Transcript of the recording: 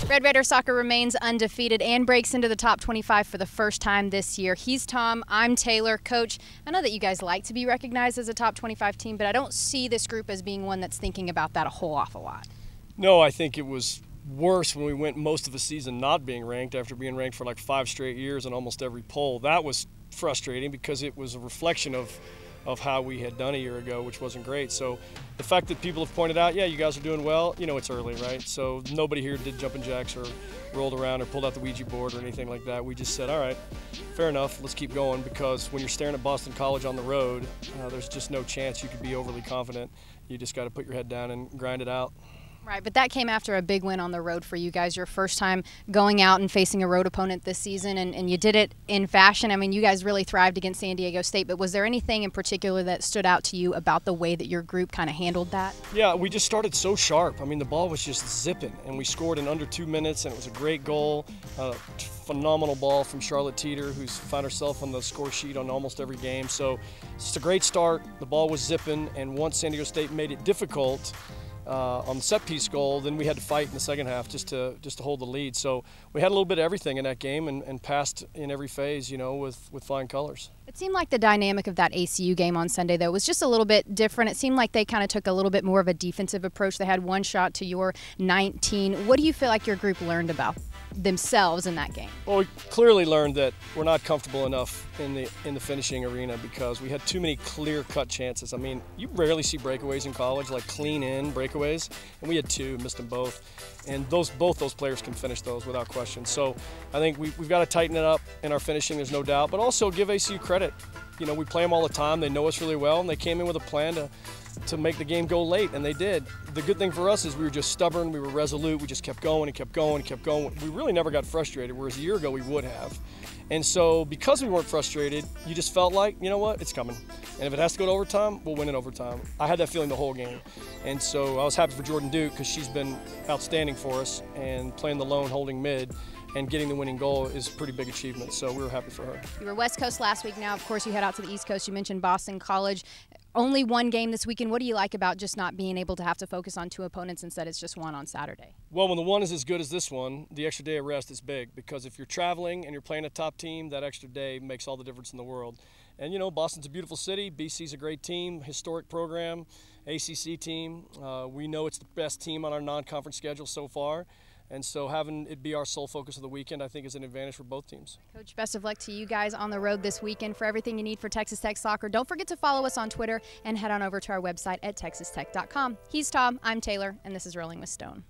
Red Raider soccer remains undefeated and breaks into the top 25 for the first time this year. He's Tom, I'm Taylor. Coach, I know that you guys like to be recognized as a top 25 team, but I don't see this group as being one that's thinking about that a whole awful lot. No, I think it was worse when we went most of the season not being ranked after being ranked for like 5 straight years in almost every poll. That was frustrating because it was a reflection of how we had done a year ago, which wasn't great. So the fact that people have pointed out, yeah, you guys are doing well, you know it's early, right? So nobody here did jumping jacks or rolled around or pulled out the Ouija board or anything like that. We just said, all right, fair enough, let's keep going, because when you're staring at Boston College on the road, there's just no chance you could be overly confident. You just got to put your head down and grind it out. Right, but that came after a big win on the road for you guys, your first time going out and facing a road opponent this season, and you did it in fashion. I mean, you guys really thrived against San Diego State, but was there anything in particular that stood out to you about the way that your group kind of handled that? Yeah, we just started so sharp. I mean, the ball was just zipping, and we scored in under 2 minutes, and it was a great goal. Phenomenal ball from Charlotte Teeter, who's found herself on the score sheet on almost every game. So it's just a great start. The ball was zipping, and once San Diego State made it difficult, on the set piece goal, then we had to fight in the second half just to hold the lead. So we had a little bit of everything in that game and passed in every phase, you know, with flying colors. It seemed like the dynamic of that ACU game on Sunday, though, was just a little bit different. It seemed like they kind of took a little bit more of a defensive approach. They had one shot to your 19. What do you feel like your group learned about themselves in that game? Well, we clearly learned that we're not comfortable enough in the finishing arena because we had too many clear-cut chances. I mean, you rarely see breakaways in college, like clean-in breakaways, and we had 2, missed them both. And both those players can finish those without question. So I think we've got to tighten it up in our finishing, there's no doubt, but also give ACU credit. You know, we play them all the time, they know us really well, and they came in with a plan to make the game go late, and they did. The good thing for us is we were just stubborn, we were resolute, we just kept going and kept going and kept going. We really never got frustrated, whereas a year ago we would have. And so because we weren't frustrated, you just felt like, you know what, it's coming. And if it has to go to overtime, we'll win in overtime. I had that feeling the whole game. And so I was happy for Jordan Duke because she's been outstanding for us, and playing the lone holding mid and getting the winning goal is a pretty big achievement, so we were happy for her. You were West Coast last week. Now, of course, you head out to the East Coast. You mentioned Boston College. Only one game this weekend. What do you like about just not being able to have to focus on 2 opponents instead it's just one on Saturday? Well, when the one is as good as this one, the extra day of rest is big, because if you're traveling and you're playing a top team, that extra day makes all the difference in the world. And, you know, Boston's a beautiful city. BC's a great team, historic program, ACC team. We know it's the best team on our non-conference schedule so far. And so having it be our sole focus of the weekend, I think, is an advantage for both teams. Coach, best of luck to you guys on the road this weekend. For everything you need for Texas Tech soccer, don't forget to follow us on Twitter and head on over to our website at texastech.com. He's Tom, I'm Taylor, and this is Rolling with Stone.